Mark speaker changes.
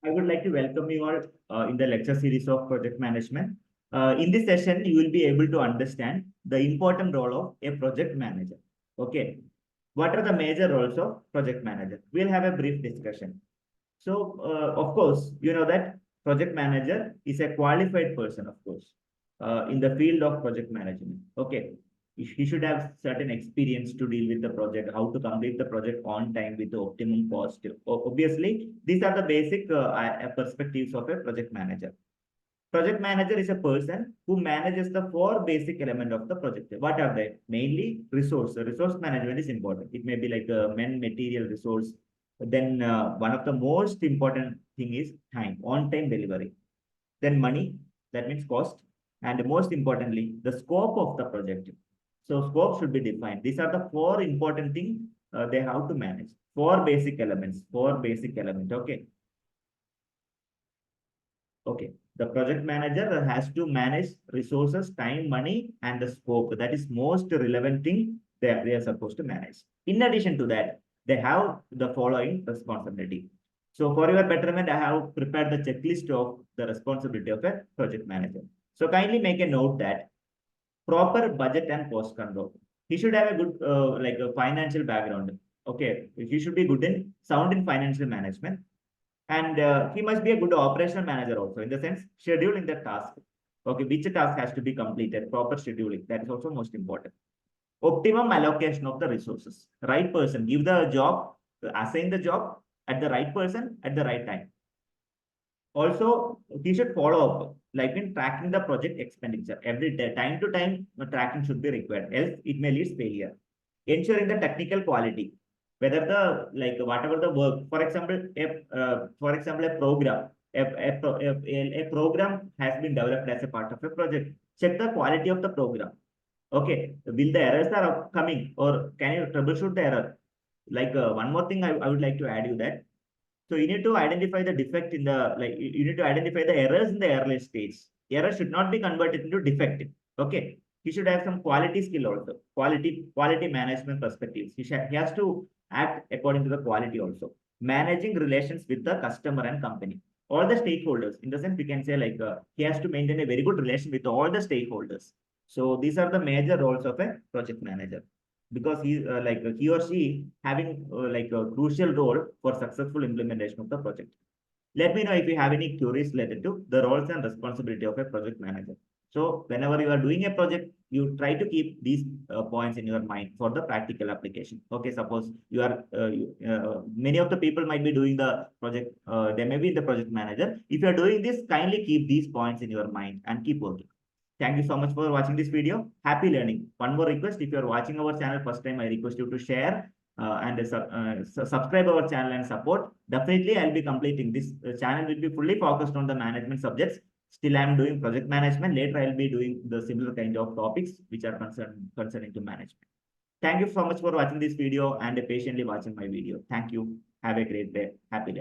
Speaker 1: I would like to welcome you all in the lecture series of project management. In this session, you will be able to understand the important role of a project manager. Okay. What are the major roles of project manager? We'll have a brief discussion. So, of course, you know that project manager is a qualified person, of course, in the field of project management. Okay. He should have certain experience to deal with the project, how to complete the project on time with the optimum cost. Obviously, these are the basic perspectives of a project manager. Project manager is a person who manages the four basic elements of the project. What are they? Mainly resource. Resource management is important. It may be like a men, material, resource. Then one of the most important thing is time, on-time delivery. Then money, that means cost. And most importantly, the scope of the project. So scope should be defined. These are the four important things they have to manage. Four basic elements. Four basic elements. Okay. Okay. The project manager has to manage resources, time, money, and the scope. That is most relevant thing they are supposed to manage. In addition to that, they have the following responsibility. So for your betterment, I have prepared the checklist of the responsibility of a project manager. So kindly make a note that proper budget and cost control. He should have a good like a financial background. Okay, he should be good in sound in financial management, and he must be a good operational manager also, in the sense scheduling the task. Okay, which task has to be completed, proper scheduling, that is also most important. Optimum allocation of the resources, right person, give the job, assign the job at the right person at the right time. Also, he should follow up, like in tracking the project expenditure. Every day, time to time, tracking should be required, else it may lead failure. Ensuring the technical quality, whether the like whatever the work, for example, a program, a program has been developed as a part of a project. Check the quality of the program. Okay, will the errors are coming, or can you troubleshoot the error? Like one more thing I would like to add you that, so you need to identify the defect in the, like you need to identify the errors in the early stage. Error should not be converted into defect. Okay. He should have some quality skill also. Quality management perspectives. He has to act according to the quality also. Managing relations with the customer and company. All the stakeholders. In the sense, we can say like he has to maintain a very good relation with all the stakeholders. So these are the major roles of a project manager, because he or she having like a crucial role for successful implementation of the project. Let me know if you have any queries related to the roles and responsibility of a project manager. So whenever you are doing a project, you try to keep these points in your mind for the practical application. Okay, suppose you are many of the people might be doing the project, they may be the project manager. If you are doing this, kindly keep these points in your mind and keep working. Thank you so much for watching this video. Happy learning. One more request, if you are watching our channel first time, I request you to share and subscribe our channel and support. Definitely, I'll be completing this channel will be fully focused on the management subjects. Still, I'm doing project management. Later, I'll be doing the similar kind of topics which are concerning to management. Thank you so much for watching this video and patiently watching my video. Thank you. Have a great day. Happy learning.